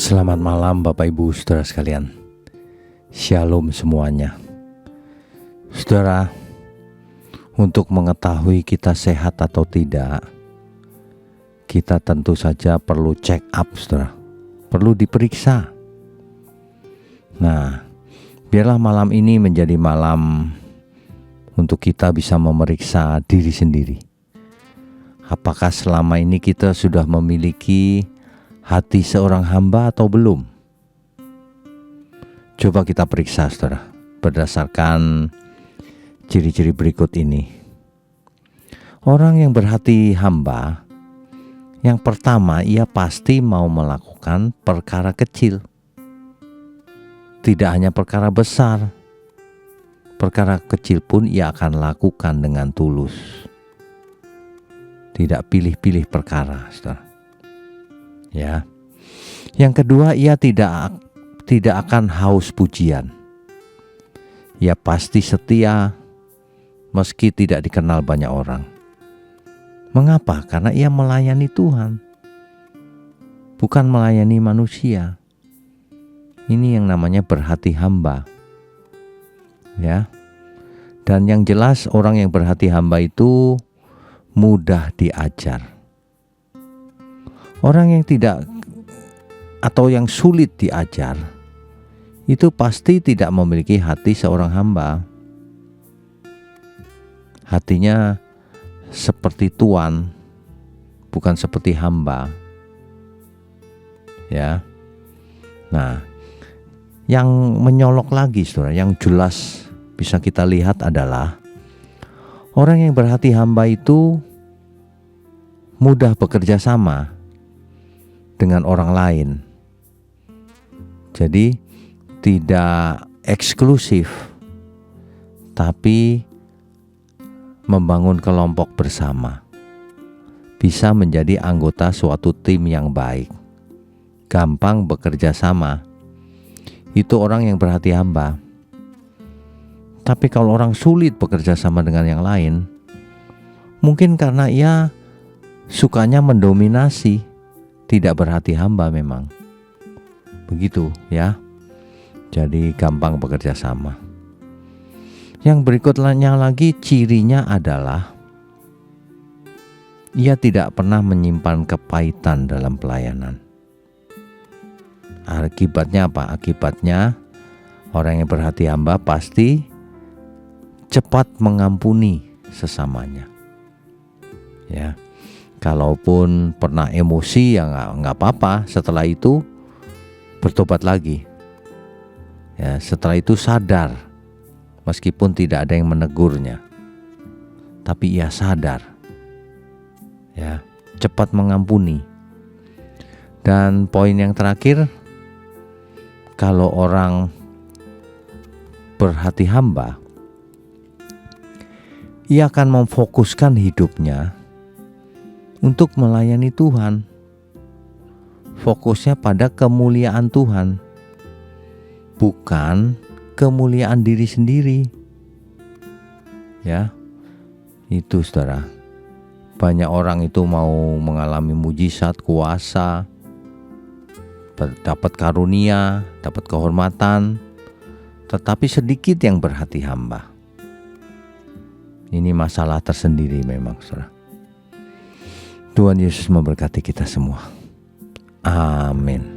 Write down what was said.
Selamat malam Bapak Ibu Saudara sekalian. Shalom semuanya. Saudara, untuk mengetahui kita sehat atau tidak, kita tentu saja perlu check up, saudara. Perlu diperiksa. Nah, biarlah malam ini menjadi malam untuk kita bisa memeriksa diri sendiri. Apakah selama ini kita sudah memiliki hati seorang hamba atau belum? Coba kita periksa, saudara, berdasarkan ciri-ciri berikut ini. Orang yang berhati hamba, yang pertama, ia pasti mau melakukan perkara kecil. Tidak hanya perkara besar, perkara kecil pun ia akan lakukan dengan tulus. Tidak pilih-pilih perkara, saudara. Ya. Yang kedua, ia tidak akan haus pujian. Ia pasti setia meski tidak dikenal banyak orang. Mengapa? Karena ia melayani Tuhan, bukan melayani manusia. Ini yang namanya berhati hamba. Ya. Dan yang jelas, orang yang berhati hamba itu mudah diajar. Orang yang tidak atau yang sulit diajar itu pasti tidak memiliki hati seorang hamba. Hatinya seperti tuan, bukan seperti hamba. Ya. Nah, yang menyolok lagi, saudara, yang jelas bisa kita lihat adalah orang yang berhati hamba itu mudah bekerja sama dengan orang lain. Jadi tidak eksklusif, tapi membangun kelompok bersama. Bisa menjadi anggota suatu tim yang baik. Gampang bekerja sama. Itu orang yang berhati hamba. Tapi kalau orang sulit bekerja sama dengan yang lain, mungkin karena ia sukanya mendominasi, tidak berhati hamba memang. Begitu ya. Jadi gampang bekerja sama. Yang berikutnya lagi, cirinya adalah ia tidak pernah menyimpan kepahitan dalam pelayanan. Akibatnya apa? Akibatnya orang yang berhati hamba pasti cepat mengampuni sesamanya. Ya. Kalaupun pernah emosi, ya nggak apa-apa. Setelah itu bertobat lagi. Ya, setelah itu sadar, meskipun tidak ada yang menegurnya, tapi ia sadar. Ya, cepat mengampuni. Dan poin yang terakhir, kalau orang berhati hamba, ia akan memfokuskan hidupnya untuk melayani Tuhan. Fokusnya pada kemuliaan Tuhan, bukan kemuliaan diri sendiri. Ya, itu saudara. Banyak orang itu mau mengalami mujizat, kuasa, dapat karunia, dapat kehormatan, tetapi sedikit yang berhati hamba. Ini masalah tersendiri memang, saudara. Tuhan Yesus memberkati kita semua. Amin.